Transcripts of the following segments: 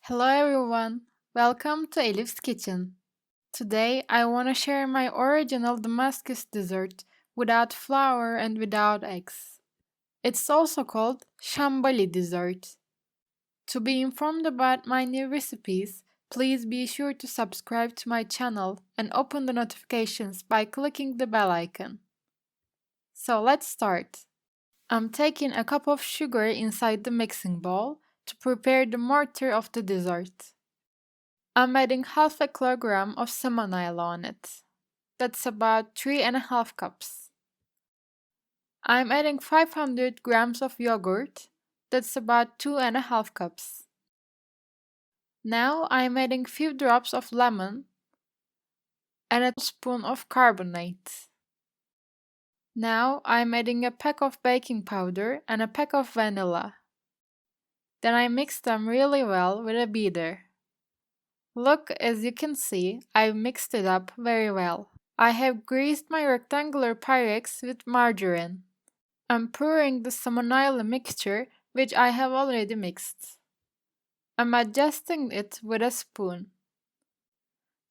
Hello everyone, welcome to Elif's Kitchen. Today I want to share my original Damascus dessert without flour and without eggs. It's also called Sambali Dessert. To be informed about my new recipes, please be sure to subscribe to my channel and open the notifications by clicking the bell icon. So let's start. I'm taking a cup of sugar inside the mixing bowl to prepare the mortar of the dessert. I'm adding half a kilogram of semolina on it. That's about 3.5 cups. I'm adding 500 grams of yogurt. That's about 2.5 cups. Now I'm adding few drops of lemon and a spoon of carbonate. Now I'm adding a pack of baking powder and a pack of vanilla. Then I mix them really well with a beater. Look, as you can see, I've mixed it up very well. I have greased my rectangular Pyrex with margarine. I'm pouring the semolina mixture which I have already mixed. I'm adjusting it with a spoon.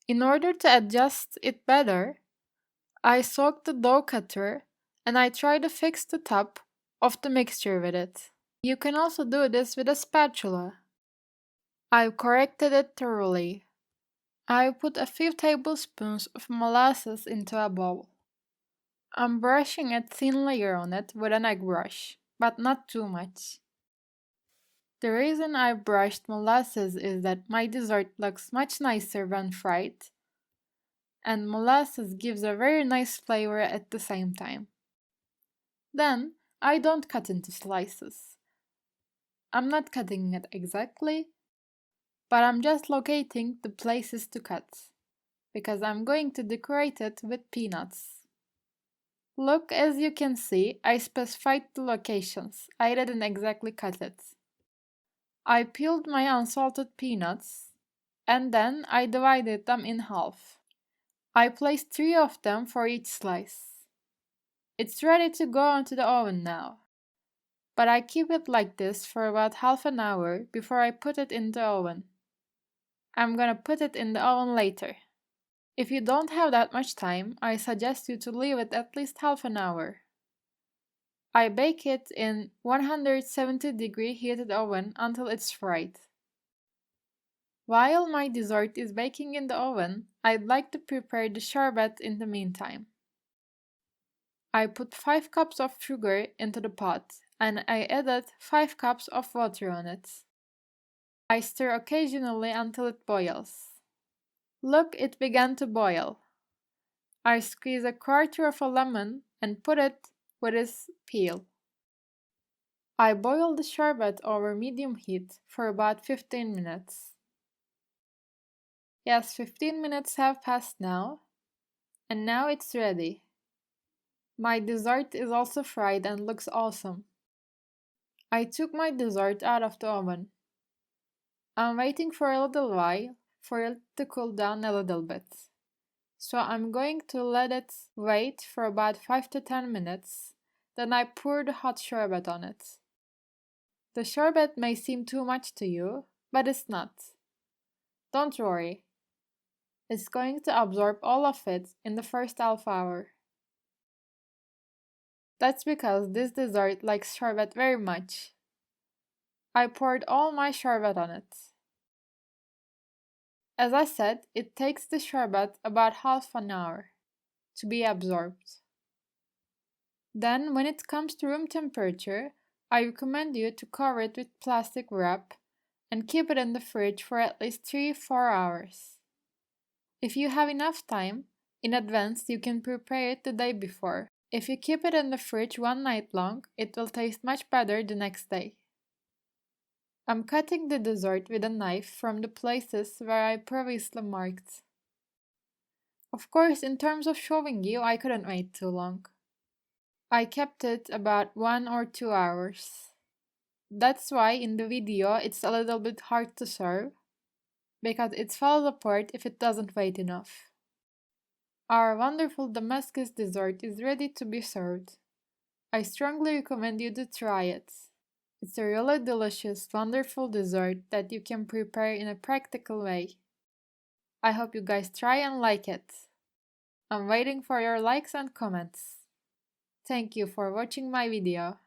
In order to adjust it better, I soak the dough cutter and I try to fix the top of the mixture with it. You can also do this with a spatula. I've corrected it thoroughly. I put a few tablespoons of molasses into a bowl. I'm brushing a thin layer on it with an egg brush, but not too much. The reason I brushed molasses is that my dessert looks much nicer when fried, and molasses gives a very nice flavor at the same time. Then, I don't cut into slices. I'm not cutting it exactly, but I'm just locating the places to cut, because I'm going to decorate it with peanuts. Look, as you can see, I specified the locations. I didn't exactly cut it. I peeled my unsalted peanuts, and then I divided them in half. I placed 3 of them for each slice. It's ready to go into the oven now. But I keep it like this for about half an hour before I put it in the oven. I'm gonna put it in the oven later. If you don't have that much time, I suggest you to leave it at least half an hour. I bake it in 170-degree heated oven until it's fried. While my dessert is baking in the oven, I'd like to prepare the sherbet in the meantime. I put 5 cups of sugar into the pot and I added 5 cups of water on it. I stir occasionally until it boils. Look, it began to boil. I squeeze a quarter of a lemon and put it with its peel. I boil the sherbet over medium heat for about 15 minutes. Yes, 15 minutes have passed now, and now it's ready. My dessert is also fried and looks awesome. I took my dessert out of the oven. I'm waiting for a little while for it to cool down a little bit. So I'm going to let it wait for about 5 to 10 minutes, then I pour the hot sherbet on it. The sherbet may seem too much to you, but it's not. Don't worry. It's going to absorb all of it in the first half hour. That's because this dessert likes sherbet very much. I poured all my sherbet on it. As I said, it takes the sherbet about half an hour to be absorbed. Then, when it comes to room temperature, I recommend you to cover it with plastic wrap and keep it in the fridge for at least 3-4 hours. If you have enough time, in advance you can prepare it the day before. If you keep it in the fridge one night long, it will taste much better the next day. I'm cutting the dessert with a knife from the places where I previously marked. Of course, in terms of showing you, I couldn't wait too long. I kept it about 1 or 2 hours. That's why in the video it's a little bit hard to serve, because it falls apart if it doesn't wait enough. Our wonderful Damascus dessert is ready to be served. I strongly recommend you to try it. It's a really delicious, wonderful dessert that you can prepare in a practical way. I hope you guys try and like it. I'm waiting for your likes and comments. Thank you for watching my video.